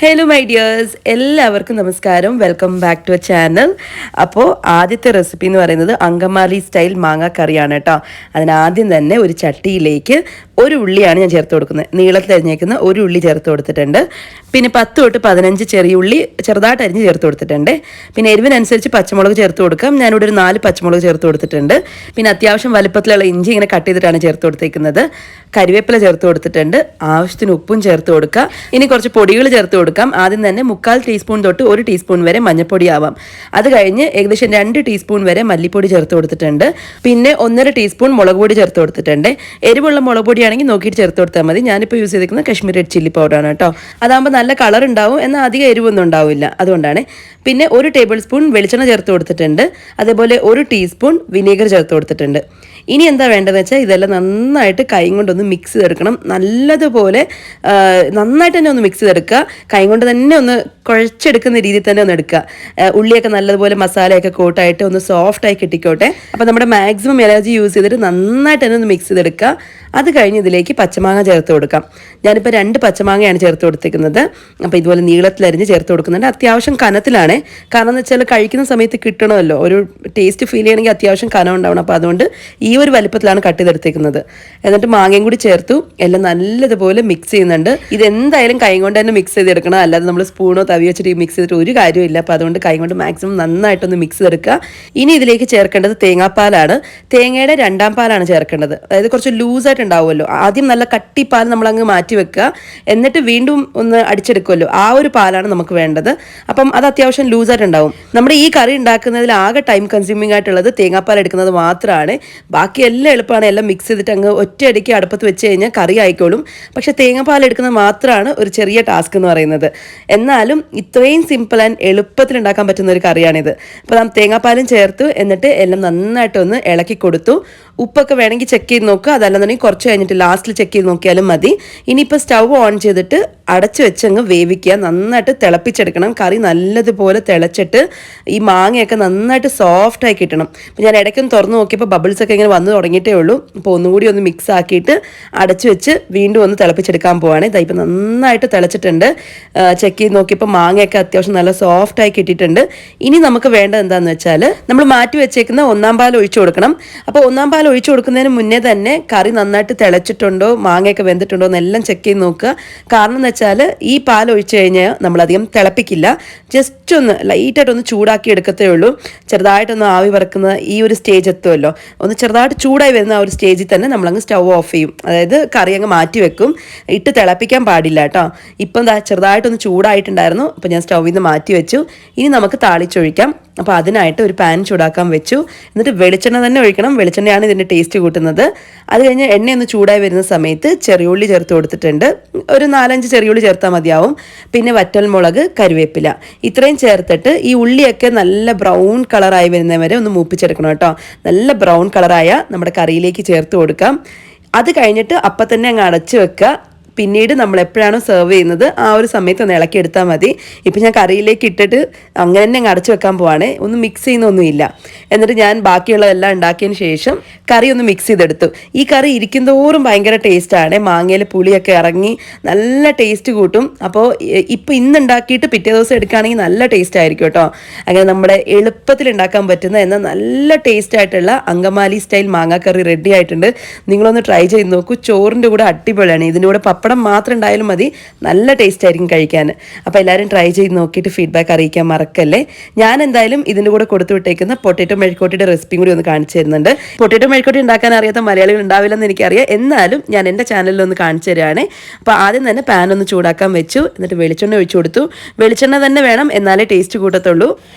Hello my dears, എല്ലാവർക്കും നമസ്കാരം. Welcome back to a channel. അപ്പോൾ ആദ്യത്തെ റെസിപ്പി എന്ന് പറയുന്നത് അങ്കമാലി സ്റ്റൈൽ മാങ്ങ കറിയാണ് കേട്ടോ. അതിനാദ്യം തന്നെ ഒരു ചട്ടിയിലേക്ക് ഒരു ഉള്ളിയാണ് ഞാൻ ചേർത്ത് കൊടുക്കുന്നത്. നീളത്തിൽ അരിഞ്ഞേക്കുന്ന ഒരു ഉള്ളി ചേർത്ത് കൊടുത്തിട്ടുണ്ട്. പിന്നെ 10 തൊട്ട് 15 ചെറിയ ഉള്ളി ചെറുതായിട്ട് അരിഞ്ഞ് ചേർത്ത് കൊടുത്തിട്ടുണ്ട്. പിന്നെ എരിവിനനുസരിച്ച് പച്ചമുളക് ചേർത്ത് കൊടുക്കാം. ഞാനിവിടെ ഒരു 4 പച്ചമുളക് ചേർത്ത് കൊടുത്തിട്ടുണ്ട്. പിന്നെ അത്യാവശ്യം വലുപ്പത്തിലുള്ള ഇഞ്ചി ഇങ്ങനെ കട്ട് ചെയ്തിട്ടാണ് ചേർത്ത് കൊടുത്തേക്കുന്നത്. കരിവേപ്പില ചേർത്ത് കൊടുത്തിട്ടുണ്ട്. ആവശ്യത്തിന് ഉപ്പും ചേർത്ത് കൊടുക്കുക. ഇനി കുറച്ച് പൊടികൾ ചേർത്ത് കൊടുക്കാം. ആദ്യം തന്നെ 3/4 ടീസ്പൂൺ തൊട്ട് 1 ടീസ്പൂൺ വരെ മഞ്ഞൾപ്പൊടി ആവാം. അത് കഴിഞ്ഞ് ഏകദേശം 2 ടീസ്പൂൺ വരെ മല്ലിപ്പൊടി ചേർത്ത് കൊടുത്തിട്ടുണ്ട്. പിന്നെ 1.5 ടീസ്പൂൺ മുളക് പൊടി ചേർത്ത് കൊടുത്തിട്ടുണ്ട്. എരിവുള്ള മുളക് പൊടിയാണെങ്കിൽ നോക്കിയിട്ട് ചേർത്ത് കൊടുത്താൽ മതി. ഞാനിപ്പോൾ യൂസ് ചെയ്തിരിക്കുന്നത് കശ്മീരി റെഡ് ചില്ലി പൗഡറാണ് കേട്ടോ. അതാകുമ്പോൾ നല്ല കളർ ഉണ്ടാവും, എന്നാൽ അധികം എരിവൊന്നും ഉണ്ടാവില്ല, അതുകൊണ്ടാണ്. പിന്നെ 1 ടേബിൾ സ്പൂൺ വെളിച്ചെണ്ണ ചേർത്ത് കൊടുത്തിട്ടുണ്ട്. അതേപോലെ 1 ടീസ്പൂൺ വിനീഗർ ചേർത്ത് കൊടുത്തിട്ടുണ്ട്. ഇനി എന്താ വേണ്ടതെന്ന് വെച്ചാൽ ഇതെല്ലാം നന്നായിട്ട് കൈ കൊണ്ടൊന്ന് മിക്സ് ചെയ്തെടുക്കണം. നല്ലതുപോലെ നന്നായിട്ട് തന്നെ ഒന്ന് മിക്സ് ചെയ്തെടുക്കുക. കൈ കൊണ്ട് തന്നെ ഒന്ന് കുഴച്ചെടുക്കുന്ന രീതിയിൽ തന്നെ ഒന്ന് എടുക്കുക. ഉള്ളിയൊക്കെ നല്ലതുപോലെ മസാലയൊക്കെ കോട്ടായിട്ട് ഒന്ന് സോഫ്റ്റായി കിട്ടിക്കോട്ടെ. അപ്പോൾ നമ്മുടെ മാക്സിമം എനർജി യൂസ് ചെയ്തിട്ട് നന്നായിട്ട് തന്നെ ഒന്ന് മിക്സ് ചെയ്തെടുക്കുക. അത് കഴിഞ്ഞ് ഇതിലേക്ക് പച്ചമാങ്ങ ചേർത്ത് കൊടുക്കാം. ഞാനിപ്പോൾ 2 പച്ചമാങ്ങയാണ് ചേർത്ത് കൊടുത്തിരിക്കുന്നത്. അപ്പോൾ ഇതുപോലെ നീളത്തിലരിഞ്ഞ് ചേർത്ത് കൊടുക്കുന്നുണ്ട്. അത്യാവശ്യം കനത്തിലാണ്. കാരണം എന്ന് വെച്ചാൽ കഴിക്കുന്ന സമയത്ത് കിട്ടണമല്ലോ, ഒരു ടേസ്റ്റ് ഫീൽ ചെയ്യണമെങ്കിൽ അത്യാവശ്യം കനം ഉണ്ടാവണം. അപ്പോൾ അതുകൊണ്ട് ഈ ഒരു വലിപ്പത്തിലാണ് കട്ട് ചെയ്തെടുത്തേക്കുന്നത്. എന്നിട്ട് മാങ്ങയും കൂടി ചേർത്തു എല്ലാം നല്ലതുപോലെ മിക്സ് ചെയ്യുന്നുണ്ട്. ഇതെന്തായാലും കൈ കൊണ്ട് തന്നെ മിക്സ് ചെയ്തെടുക്കണം, അല്ലാതെ നമ്മൾ സ്പൂണോ തവി വെച്ചിട്ട് മിക്സ് ചെയ്തിട്ട് ഒരു കാര്യമില്ല. അപ്പോൾ അതുകൊണ്ട് കൈ കൊണ്ട് മാക്സിമം നന്നായിട്ടൊന്ന് മിക്സ് ചെയ്തെടുക്കുക. ഇനി ഇതിലേക്ക് ചേർക്കേണ്ടത് തേങ്ങാപ്പാലാണ്. തേങ്ങയുടെ 2ാം പാലാണ് ചേർക്കേണ്ടത്. അതായത് കുറച്ച് ലൂസായിട്ട് ഉണ്ടാവുമല്ലോ, ആദ്യം നല്ല കട്ടിപ്പാൽ നമ്മളങ്ങ് മാറ്റി വെക്കുക. എന്നിട്ട് വീണ്ടും ഒന്ന് അടിച്ചെടുക്കുമല്ലോ, ആ ഒരു പാലാണ് നമുക്ക് വേണ്ടത്. അപ്പം അത് അത്യാവശ്യം ലൂസായിട്ട് ഉണ്ടാവും. നമ്മുടെ ഈ കറി ഉണ്ടാക്കുന്നതിൽ ആകെ ടൈം കൺസ്യൂമിംഗ് ആയിട്ടുള്ളത് തേങ്ങാപ്പാൽ എടുക്കുന്നത് മാത്രമാണ്. ബാക്കി എല്ലാം എളുപ്പമാണ്. എല്ലാം മിക്സ് ചെയ്തിട്ട് അങ്ങ് ഒറ്റയടിക്ക് അടുപ്പത്ത് വെച്ച് കഴിഞ്ഞാൽ കറി ആയിക്കോളും. പക്ഷേ തേങ്ങാപ്പാൽ എടുക്കുന്നത് മാത്രമാണ് ഒരു ചെറിയ ടാസ്ക് എന്ന് പറയുന്നത്. എന്നാലും ഇത്രയും സിമ്പിൾ ആൻഡ് എളുപ്പത്തിൽ ഉണ്ടാക്കാൻ പറ്റുന്ന ഒരു കറിയാണിത്. അപ്പോൾ നാം തേങ്ങാപ്പാലും ചേർത്ത് എന്നിട്ട് എല്ലാം നന്നായിട്ടൊന്ന് ഇളക്കി കൊടുത്തു. ഉപ്പൊക്കെ വേണമെങ്കിൽ ചെക്ക് ചെയ്ത് നോക്കുക, അതല്ലെന്നുണ്ടെങ്കിൽ കുറച്ച് കഴിഞ്ഞിട്ട് ലാസ്റ്റിൽ ചെക്ക് ചെയ്ത് നോക്കിയാലും മതി. ഇനിയിപ്പോൾ സ്റ്റൗ ഓൺ ചെയ്തിട്ട് അടച്ചു വെച്ചങ്ങ് വേവിക്കുക. നന്നായിട്ട് തിളപ്പിച്ചെടുക്കണം. കറി നല്ലതുപോലെ തിളച്ചിട്ട് ഈ മാങ്ങയൊക്കെ നന്നായിട്ട് സോഫ്റ്റായി കിട്ടണം. അപ്പോൾ ഞാൻ ഇടയ്ക്കൊന്ന് തുറന്ന് നോക്കിയപ്പോൾ ബബിൾസൊക്കെ ഇങ്ങനെ വന്ന് തുടങ്ങിയിട്ടേ ഉള്ളൂ. അപ്പോൾ ഒന്നുകൂടി ഒന്ന് മിക്സ് ആക്കിയിട്ട് അടച്ചു വെച്ച് വീണ്ടും ഒന്ന് തിളപ്പിച്ചെടുക്കാൻ പോവാണ്. ഇതായിപ്പോൾ നന്നായിട്ട് തിളച്ചിട്ടുണ്ട്. ചെക്ക് ചെയ്ത് നോക്കിയപ്പോൾ മാങ്ങയൊക്കെ അത്യാവശ്യം നല്ല സോഫ്റ്റായി കിട്ടിയിട്ടുണ്ട്. ഇനി നമുക്ക് വേണ്ടത് എന്താണെന്ന് വെച്ചാൽ നമ്മൾ മാറ്റി വെച്ചേക്കുന്ന 1ാം പാൽ ഒഴിച്ചു കൊടുക്കണം. അപ്പോൾ 1ാം പാൽ ഒഴിച്ചു കൊടുക്കുന്നതിന് മുന്നേ തന്നെ കറി നന്നായിട്ട് തിളച്ചിട്ടുണ്ടോ മാങ്ങയൊക്കെ വെന്തിട്ടുണ്ടോ എന്നെല്ലാം ചെക്ക് ചെയ്ത് നോക്കുക. കാരണം എന്ന് വെച്ചാൽ ഈ പാൽ ഒഴിച്ചു കഴിഞ്ഞാൽ നമ്മളധികം തിളപ്പിക്കില്ല, ജസ്റ്റ് ഒന്ന് ലൈറ്റായിട്ടൊന്ന് ചൂടാക്കി എടുക്കത്തേ ഉള്ളൂ. ചെറുതായിട്ടൊന്ന് ആവി പറക്കുന്ന ഈ ഒരു സ്റ്റേജ് എത്തുമല്ലോ, ഒന്ന് ചെറുതായിട്ട് ചൂടായി വരുന്ന ആ ഒരു സ്റ്റേജിൽ തന്നെ നമ്മളങ്ങ് സ്റ്റൗ ഓഫ് ചെയ്യും. അതായത് കറി അങ്ങ് മാറ്റി വെക്കും, ഇട്ട് തിളപ്പിക്കാൻ പാടില്ല കേട്ടോ. ഇപ്പം ചെറുതായിട്ടൊന്ന് ചൂടായിട്ടുണ്ടായിരുന്നു, അപ്പോൾ ഞാൻ സ്റ്റൗവിൽ നിന്ന് മാറ്റി വെച്ചു. ഇനി നമുക്ക് താളിച്ചൊഴിക്കാം. അപ്പോൾ അതിനായിട്ട് ഒരു പാൻ ചൂടാക്കാൻ വെച്ചു. എന്നിട്ട് വെളിച്ചെണ്ണ തന്നെ ഒഴിക്കണം. വെളിച്ചെണ്ണയാണ് ഇതിൻ്റെ ടേസ്റ്റ് കൂട്ടുന്നത്. അത് കഴിഞ്ഞ് എണ്ണയൊന്ന് ചൂടായി വരുന്ന സമയത്ത് ചെറിയുള്ളി ചേർത്ത് കൊടുത്തിട്ടുണ്ട്. ഒരു 4-5 ചെറിയുള്ളി ചേർത്താൽ മതിയാവും. പിന്നെ വറ്റൽമുളക്, കരിവേപ്പില, ഇത്രയും ചേർത്തിട്ട് ഈ ഉള്ളിയൊക്കെ നല്ല ബ്രൗൺ കളറായി വരുന്നവരെ ഒന്ന് മൂപ്പിച്ചെടുക്കണം കേട്ടോ. നല്ല ബ്രൗൺ കളറായ നമ്മുടെ കറിയിലേക്ക് ചേർത്ത് കൊടുക്കാം. അത് കഴിഞ്ഞിട്ട് അപ്പം തന്നെ അങ്ങ് അടച്ച് വെക്കുക. പിന്നീട് നമ്മൾ എപ്പോഴാണോ സെർവ് ചെയ്യുന്നത് ആ ഒരു സമയത്ത് ഒന്ന് ഇളക്കി എടുത്താൽ മതി. ഇപ്പം ഞാൻ കറിയിലേക്ക് ഇട്ടിട്ട് അങ്ങനെ തന്നെ അങ്ങ് അടച്ചു വെക്കാൻ പോവാണ്. ഒന്നും മിക്സ് ചെയ്യുന്നൊന്നുമില്ല. എന്നിട്ട് ഞാൻ ബാക്കിയുള്ളതെല്ലാം ഉണ്ടാക്കിയതിന് ശേഷം കറി ഒന്ന് മിക്സ് ചെയ്തെടുത്തു. ഈ കറി ഇരിക്കുന്തോറും ഭയങ്കര ടേസ്റ്റാണ്. മാങ്ങയിൽ പുളിയൊക്കെ ഇറങ്ങി നല്ല ടേസ്റ്റ് കൂട്ടും. അപ്പോൾ ഇപ്പോൾ ഇന്ന് ഉണ്ടാക്കിയിട്ട് പിറ്റേ ദിവസം എടുക്കുകയാണെങ്കിൽ നല്ല ടേസ്റ്റ് ആയിരിക്കും കേട്ടോ. അങ്ങനെ നമ്മുടെ എളുപ്പത്തിൽ ഉണ്ടാക്കാൻ പറ്റുന്ന എന്നാൽ നല്ല ടേസ്റ്റ് ആയിട്ടുള്ള അങ്കമാലി സ്റ്റൈൽ മാങ്ങാക്കറി റെഡി ആയിട്ടുണ്ട്. നിങ്ങളൊന്ന് ട്രൈ ചെയ്ത് നോക്കൂ. ചോറിൻ്റെ കൂടെ അടിപൊളിയാണ്. ഇതിൻ്റെ കൂടെ പപ്പടം മാത്രം ഉണ്ടായാലും മതി, നല്ല ടേസ്റ്റ് ആയിരിക്കും കഴിക്കാൻ. അപ്പോൾ എല്ലാവരും ട്രൈ ചെയ്ത് നോക്കിയിട്ട് ഫീഡ്ബാക്ക് അറിയിക്കാൻ മറക്കല്ലേ. ഞാൻ എന്തായാലും ഇതിൻ്റെ കൂടെ കൊടുത്തു വിട്ടേക്കുന്ന പൊട്ടറ്റോ മെഴുക്കോട്ടിയുടെ റെസിപ്പിയും കൂടി ഒന്ന് കാണിച്ചു തരുന്നുണ്ട്. പൊട്ടറ്റോ മെഴുക്കോട്ടി ഉണ്ടാക്കാൻ അറിയാത്ത മലയാളികൾ ഉണ്ടാവില്ലെന്ന് എനിക്കറിയാം, എന്നാലും ഞാൻ എൻ്റെ ചാനലിൽ ഒന്ന് കാണിച്ചു തരാണ്. അപ്പോൾ ആദ്യം തന്നെ പാൻ ഒന്ന് ചൂടാക്കാൻ വെച്ചു. എന്നിട്ട് വെളിച്ചെണ്ണ ഒഴിച്ചു കൊടുത്തു. വെളിച്ചെണ്ണ തന്നെ വേണം, എന്നാലേ ടേസ്റ്റ് കൂട്ടത്തുള്ളൂ.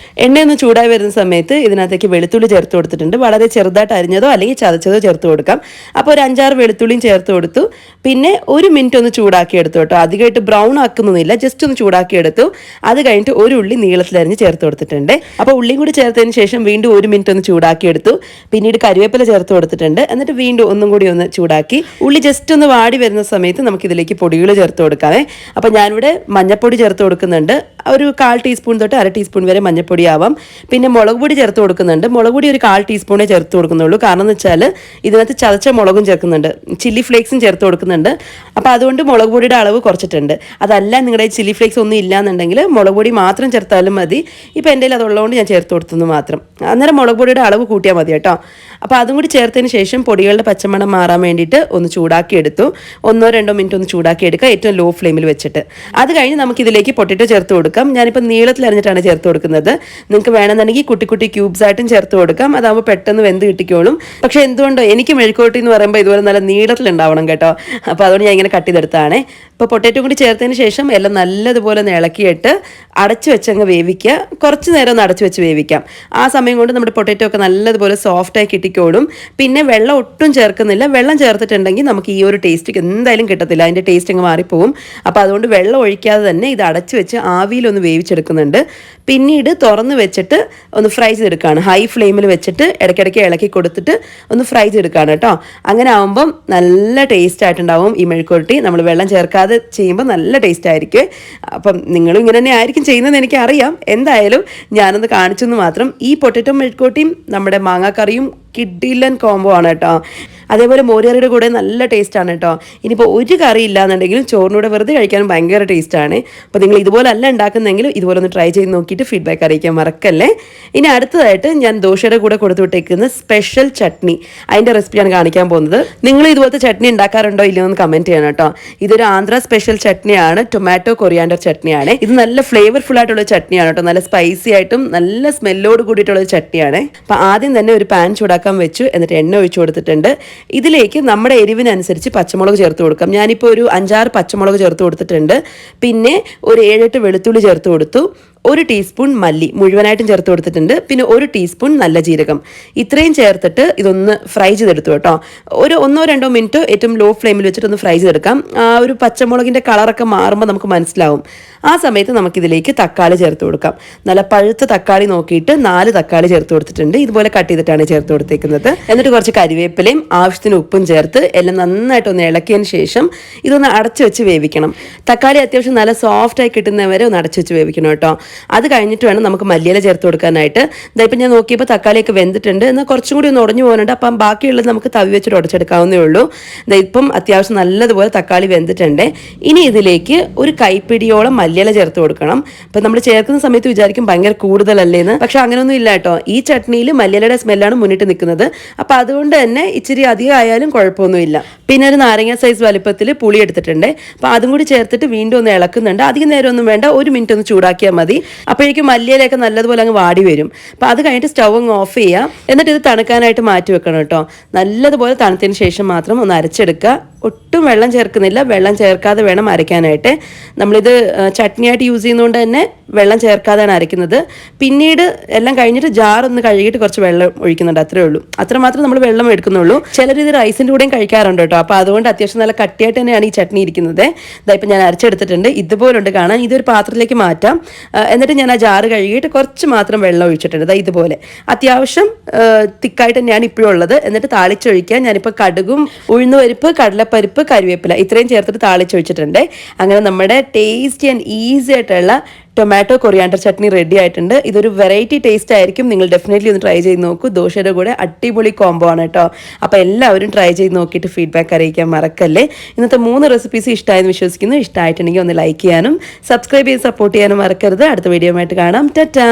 എണ്ണയൊന്ന് ചൂടായി വരുന്ന സമയത്ത് ഇതിനകത്തേക്ക് വെളുത്തുള്ളി ചേർത്ത് കൊടുത്തിട്ടുണ്ട്. വളരെ ചെറുതായിട്ട് അരിഞ്ഞതോ അല്ലെങ്കിൽ ചതച്ചതോ ചേർത്ത് കൊടുക്കാം. അപ്പോൾ ഒരു 5-6 വെളുത്തുള്ളിയും ചേർത്ത് കൊടുത്തു. പിന്നെ 1 മിനിറ്റ് ഒന്ന് ചൂടാക്കി എടുത്തു കേട്ടോ. അധികമായിട്ട് ബ്രൗൺ ആക്കുന്നൊന്നുമില്ല, ജസ്റ്റ് ഒന്ന് ചൂടാക്കി എടുത്തു. അത് കഴിഞ്ഞിട്ട് 1 ഉള്ളി നീളത്തിലരിഞ്ഞ് ചേർത്ത് കൊടുത്തിട്ടുണ്ട്. അപ്പോൾ ഉള്ളിയും കൂടി ചേർത്തതിന് ശേഷം വീണ്ടും 1 മിനിറ്റ് ഒന്ന് ചൂടാക്കി എടുത്തു. പിന്നീട് കരിവേപ്പില ചേർത്ത് കൊടുത്തിട്ടുണ്ട്. എന്നിട്ട് വീണ്ടും ഒന്നും കൂടി ഒന്ന് ചൂടാക്കി ഉള്ളി ജസ്റ്റ് ഒന്ന് വാടി വരുന്ന സമയത്ത് നമുക്കിതിലേക്ക് പൊടികൾ ചേർത്ത് കൊടുക്കാമേ. അപ്പോൾ ഞാനിവിടെ മഞ്ഞൾപ്പൊടി ചേർത്ത് കൊടുക്കുന്നുണ്ട്. ഒരു 1/4 ടീസ്പൂൺ തൊട്ട് 1/2 ടീസ്പൂൺ വരെ മഞ്ഞൾപ്പൊടി ആവാം. പിന്നെ മുളക് പൊടി ചേർത്ത് കൊടുക്കുന്നുണ്ട്. മുളക് പൊടി ഒരു 1/4 ടീസ്പൂണേ ചേർത്ത് കൊടുക്കുന്നുള്ളൂ. കാരണം എന്ന് വെച്ചാൽ ഇതിനകത്ത് ചതച്ച മുളകും ചേർക്കുന്നുണ്ട്, ചില്ലി ഫ്ലേക്സും ചേർത്ത് കൊടുക്കുന്നുണ്ട്. അപ്പോൾ അതുകൊണ്ട് അതുകൊണ്ട് മുളക് പൊടിയുടെ അളവ് കുറച്ചിട്ടുണ്ട്. അതല്ല നിങ്ങളുടെ ചില്ലി ഫ്ലേക്സ് ഒന്നും ഇല്ലാന്നുണ്ടെങ്കിൽ മുളക് പൊടി മാത്രം ചേർത്താലും മതി. ഇപ്പോൾ എൻ്റെ കയ്യിൽ അതുള്ളതുകൊണ്ട് ഞാൻ ചേർത്ത് കൊടുത്തെന്ന് മാത്രം. അന്നേരം മുളക് പൊടിയുടെ അളവ് കൂട്ടിയാൽ മതി കേട്ടോ. അപ്പോൾ അതും കൂടി ചേർത്തതിന് ശേഷം പൊടികളുടെ പച്ചമണം മാറാൻ വേണ്ടിയിട്ട് ഒന്ന് ചൂടാക്കി എടുത്തു. 1-2 മിനിറ്റ് ഒന്ന് ചൂടാക്കി എടുക്കുക, ഏറ്റവും ലോ ഫ്ലെയിമിൽ വെച്ചിട്ട്. അത് കഴിഞ്ഞ് നമുക്കിതിലേക്ക് പൊട്ടറ്റോ ചേർത്ത് കൊടുക്കാം. ഞാനിപ്പോൾ നീളത്തിൽ അരിഞ്ഞിട്ടാണ് ചേർത്ത് കൊടുക്കുന്നത്. നിങ്ങൾക്ക് വേണമെന്നുണ്ടെങ്കിൽ കുട്ടി കുട്ടി ക്യൂബ്സ് ആയിട്ടും ചേർത്ത് കൊടുക്കാം. അതാകുമ്പോൾ പെട്ടെന്ന് വെന്ത് കിട്ടിക്കോളും. പക്ഷേ എന്തുകൊണ്ടോ എനിക്ക് മെഴുക്കുവരട്ടി എന്ന് പറയുമ്പോൾ ഇതുപോലെ നല്ല നീളത്തിലുണ്ടാവണം കേട്ടോ. അപ്പോൾ അതുകൊണ്ട് ഞാൻ ഇങ്ങനെ കട്ട് ചെയ്തെടുത്താണ്. ഇപ്പോൾ പൊട്ടറ്റോ കൂടി ചേർത്തതിന് ശേഷം എല്ലാം നല്ലതുപോലെ ഇളക്കിയിട്ട് അടച്ചു വെച്ചങ്ങ് വേവിക്കുക. കുറച്ച് നേരം ഒന്ന് അടച്ചു വെച്ച് വേവിക്കാം. ആ സമയം കൊണ്ട് നമ്മുടെ പൊട്ടറ്റോ ഒക്കെ നല്ലതുപോലെ സോഫ്റ്റായി കിട്ടിക്കോളും. പിന്നെ വെള്ളം ഒട്ടും ചേർക്കുന്നില്ല. വെള്ളം ചേർത്തിട്ടുണ്ടെങ്കിൽ നമുക്ക് ഈ ഒരു ടേസ്റ്റ് എന്തായാലും കിട്ടത്തില്ല, അതിൻ്റെ ടേസ്റ്റ് അങ്ങ് മാറിപ്പോവും. അപ്പോൾ അതുകൊണ്ട് വെള്ളം ഒഴിക്കാതെ തന്നെ ഇത് അടച്ചു വെച്ച് ആവിയിലൊന്ന് വേവിച്ചെടുക്കുന്നുണ്ട്. പിന്നീട് തുറന്ന് വെച്ചിട്ട് ഒന്ന് ഫ്രൈ ചെയ്തെടുക്കുകയാണ്. ഹൈ ഫ്ലെയിമിൽ വെച്ചിട്ട് ഇടയ്ക്കിടയ്ക്ക് ഇളക്കി കൊടുത്തിട്ട് ഒന്ന് ഫ്രൈ ചെയ്തെടുക്കുകയാണ് കേട്ടോ. അങ്ങനെ ആകുമ്പം നല്ല ടേസ്റ്റ് ആയിട്ടുണ്ടാവും ഈ മെഴുക്കുവരട്ടി. നമ്മൾ വെള്ളം ചേർക്കാതെ ചെയ്യുമ്പോൾ നല്ല ടേസ്റ്റ് ആയിരിക്കും. അപ്പം നിങ്ങളും ഇങ്ങനെ തന്നെ ആയിരിക്കും ചെയ്യുന്നതെന്ന് എനിക്കറിയാം. എന്തായാലും ഞാനൊന്ന് കാണിച്ചെന്ന് മാത്രം. ഈ പൊട്ടറ്റോ മെഴുക്കുവരട്ടിയും നമ്മുടെ മാങ്ങാക്കറിയും കിഡിലൻ കോംബോ ആണ് കേട്ടോ. അതേപോലെ മോരുകറിയുടെ കൂടെ നല്ല ടേസ്റ്റാണ് കേട്ടോ. ഇനിയിപ്പോൾ ഒരു കറി ഇല്ലാന്നുണ്ടെങ്കിലും ചോറിനൂടെ വെറുതെ കഴിക്കാനും ഭയങ്കര ടേസ്റ്റാണ്. അപ്പോൾ നിങ്ങൾ ഇതുപോലെ അല്ല ഉണ്ടാക്കുന്നെങ്കിലും ഇതുപോലെ ഒന്ന് ട്രൈ ചെയ്ത് നോക്കിയിട്ട് ഫീഡ്ബാക്ക് അറിയിക്കാൻ മറക്കല്ലേ. ഇനി അടുത്തതായിട്ട് ഞാൻ ദോശയുടെ കൂടെ കൊടുത്തു വിട്ടേക്കുന്ന സ്പെഷ്യൽ ചട്നി, അതിൻ്റെ റെസിപ്പിയാണ് കാണിക്കാൻ പോകുന്നത്. നിങ്ങൾ ഇതുപോലത്തെ ചട്നി ഉണ്ടാക്കാറുണ്ടോ ഇല്ലയോ എന്ന് കമൻറ്റ് ചെയ്യണം കേട്ടോ. ഇതൊരു ആന്ധ്ര സ്പെഷ്യൽ ചട്നിയാണ്, ടൊമാറ്റോ കൊറിയാൻഡർ ചട്നിയാണ്. ഇത് നല്ല ഫ്ലേവർഫുൾ ആയിട്ടുള്ള ചട്നിയാണ് കേട്ടോ. നല്ല സ്പൈസി ആയിട്ടും നല്ല സ്മെല്ലോട് കൂടിയിട്ടുള്ള ചട്നിയാണ്. അപ്പോൾ ആദ്യം തന്നെ ഒരു പാൻ ചൂടാക്കാൻ വെച്ചു, എന്നിട്ട് എണ്ണ ഒഴിച്ചു കൊടുത്തിട്ടുണ്ട്. ഇതിലേക്ക് നമ്മുടെ എരിവിനനുസരിച്ച് പച്ചമുളക് ചേർത്ത് കൊടുക്കാം. ഞാനിപ്പോൾ ഒരു 5-6 പച്ചമുളക് ചേർത്ത് കൊടുത്തിട്ടുണ്ട്. പിന്നെ ഒരു 7-8 വെളുത്തുള്ളി ചേർത്ത് കൊടുത്തു. 1 ടീസ്പൂൺ മല്ലി മുഴുവനായിട്ടും ചേർത്ത് കൊടുത്തിട്ടുണ്ട്. പിന്നെ 1 ടീസ്പൂൺ നല്ല ജീരകം. ഇത്രയും ചേർത്തിട്ട് ഇതൊന്ന് ഫ്രൈ ചെയ്തെടുത്തു കേട്ടോ. ഒരു 1-2 മിനിറ്റ് ഏറ്റവും ലോ ഫ്ലെയിമിൽ വെച്ചിട്ട് ഒന്ന് ഫ്രൈ ചെയ്തെടുക്കാം. ആ ഒരു പച്ചമുളകിൻ്റെ കളറൊക്കെ മാറുമ്പോൾ നമുക്ക് മനസ്സിലാവും. ആ സമയത്ത് നമുക്കിതിലേക്ക് തക്കാളി ചേർത്ത് കൊടുക്കാം. നല്ല പഴുത്ത തക്കാളി നോക്കിയിട്ട് 4 തക്കാളി ചേർത്ത് കൊടുത്തിട്ടുണ്ട്. ഇതുപോലെ കട്ട് ചെയ്തിട്ടാണ് ചേർത്ത് കൊടുത്തേക്കുന്നത്. എന്നിട്ട് കുറച്ച് കരിവേപ്പിലയും ആവശ്യത്തിന് ഉപ്പും ചേർത്ത് എല്ലാം നന്നായിട്ടൊന്ന് ഇളക്കിയതിന് ശേഷം ഇതൊന്ന് അടച്ചു വെച്ച് വേവിക്കണം. തക്കാളി അത്യാവശ്യം നല്ല സോഫ്റ്റായി കിട്ടുന്നവരെ ഒന്ന് അടച്ചു വെച്ച് വേവിക്കണം കേട്ടോ. അത് കഴിഞ്ഞിട്ട് വേണം നമുക്ക് മല്ലിയില ചേർത്ത് കൊടുക്കാനായിട്ട്. ഇതായിപ്പോൾ ഞാൻ നോക്കിയപ്പോൾ തക്കാളിയൊക്കെ വെന്തിട്ടുണ്ട്, എന്നാൽ കുറച്ചും കൂടി ഒന്ന് ഉടഞ്ഞു പോകുന്നുണ്ട്. അപ്പം ബാക്കിയുള്ളത് നമുക്ക് തവി വെച്ചിട്ട് ഉടച്ചെടുക്കാവുന്നേ ഉള്ളൂ. ഇപ്പം അത്യാവശ്യം നല്ലതുപോലെ തക്കാളി വെന്തിട്ടുണ്ട്. ഇനി ഇതിലേക്ക് ഒരു കൈപ്പിടിയോളം മല്ലിയില ചേർത്ത് കൊടുക്കണം. അപ്പം നമ്മൾ ചേർക്കുന്ന സമയത്ത് വിചാരിക്കും ഭയങ്കര കൂടുതലല്ലേന്ന്, പക്ഷെ അങ്ങനെയൊന്നും ഇല്ല കേട്ടോ. ഈ ചട്നിയിൽ മല്ലിയിലയുടെ സ്മെല്ലാണ് മുന്നിട്ട് നിൽക്കുന്നത്. അപ്പം അതുകൊണ്ട് തന്നെ ഇച്ചിരി അധികം ആയാലും കുഴപ്പമൊന്നുമില്ല. പിന്നെ ഒരു നാരങ്ങ സൈസ് വലുപ്പത്തിൽ പുളി എടുത്തിട്ടുണ്ട്. അപ്പം അതും കൂടി ചേർത്തിട്ട് വീണ്ടും ഒന്ന് ഇളക്കുന്നുണ്ട്. അധികം നേരമൊന്നും വേണ്ട, 1 മിനിറ്റ് ഒന്ന് ചൂടാക്കിയാൽ മതി. അപ്പോഴേക്കും മല്ലിയിലൊക്കെ നല്ലതുപോലെ അങ്ങ് വാടി വരും. അപ്പോൾ അത് കഴിഞ്ഞിട്ട് സ്റ്റൗ അങ്ങ് ഓഫ് ചെയ്യുക. എന്നിട്ട് ഇത് തണുക്കാനായിട്ട് മാറ്റി വെക്കണം കേട്ടോ. നല്ലതുപോലെ തണുത്തതിന് ശേഷം മാത്രം ഒന്ന് അരച്ചെടുക്കുക. ഒട്ടും വെള്ളം ചേർക്കുന്നില്ല, വെള്ളം ചേർക്കാതെ വേണം അരയ്ക്കാനായിട്ട്. നമ്മളിത് ചട്നിയായിട്ട് യൂസ് ചെയ്യുന്നതുകൊണ്ട് തന്നെ വെള്ളം ചേർക്കാതെയാണ് അരയ്ക്കുന്നത്. പിന്നീട് എല്ലാം കഴിഞ്ഞിട്ട് ജാറൊന്ന് കഴുകിയിട്ട് കുറച്ച് വെള്ളം ഒഴിക്കുന്നുണ്ട്, അത്രേ ഉള്ളൂ. അത്രമാത്രം നമ്മൾ വെള്ളം എടുക്കുന്നുള്ളൂ. ചിലരിത് റൈസിൻ്റെ കൂടെയും കഴിക്കാറുണ്ട് കേട്ടോ. അപ്പോൾ അതുകൊണ്ട് അത്യാവശ്യം നല്ല കട്ടിയായിട്ട് തന്നെയാണ് ഈ ചട്നി ഇരിക്കുന്നത്. ഇതായിപ്പോൾ ഞാൻ അരച്ചെടുത്തിട്ടുണ്ട്, ഇതുപോലുണ്ട് കാണാൻ. ഇതൊരു പാത്രത്തിലേക്ക് മാറ്റാം. എന്നിട്ട് ഞാൻ ആ ജാറ് കഴുകിയിട്ട് കുറച്ച് മാത്രം വെള്ളം ഒഴിച്ചിട്ടുണ്ട്. ഇതുപോലെ അത്യാവശ്യം തിക്കായിട്ട് തന്നെയാണ് ഇപ്പോഴും ഉള്ളത്. എന്നിട്ട് താളിച്ചൊഴിക്കാൻ ഞാനിപ്പോൾ കടുകും ഉഴുന്നുപരിപ്പ്, കടലപ്പരിപ്പ്, കരിവേപ്പില ഇത്രയും ചേർത്തിട്ട് താളിച്ചൊഴിച്ചിട്ടുണ്ട്. അങ്ങനെ നമ്മുടെ ടേസ്റ്റി ആൻഡ് ഈസി ആയിട്ടുള്ള ടൊമാറ്റോ കൊറിയാൻഡർ ചട്നി റെഡി ആയിട്ടുണ്ട്. ഇതൊരു വെറൈറ്റി ടേസ്റ്റ് ആയിരിക്കും. നിങ്ങൾ ഡെഫിനറ്റ്ലി ഒന്ന് ട്രൈ ചെയ്ത് നോക്കൂ. ദോശയുടെ കൂടെ അടിപൊളി കോംബോ ആണ് കേട്ടോ. അപ്പോൾ എല്ലാവരും ട്രൈ ചെയ്ത് നോക്കിയിട്ട് ഫീഡ്ബാക്ക് അറിയിക്കാൻ മറക്കല്ലേ. ഇന്നത്തെ 3 റെസിപ്പീസ് ഇഷ്ടമായെന്ന് വിശ്വസിക്കുന്നു. ഇഷ്ടമായിട്ടുണ്ടെങ്കിൽ ഒന്ന് ലൈക്ക് ചെയ്യാനും സബ്സ്ക്രൈബ് ചെയ്ത് സപ്പോർട്ട് ചെയ്യാനും മറക്കരുത്. അടുത്ത വീഡിയോ ആയിട്ട് കാണാം. ടാറ്റാ.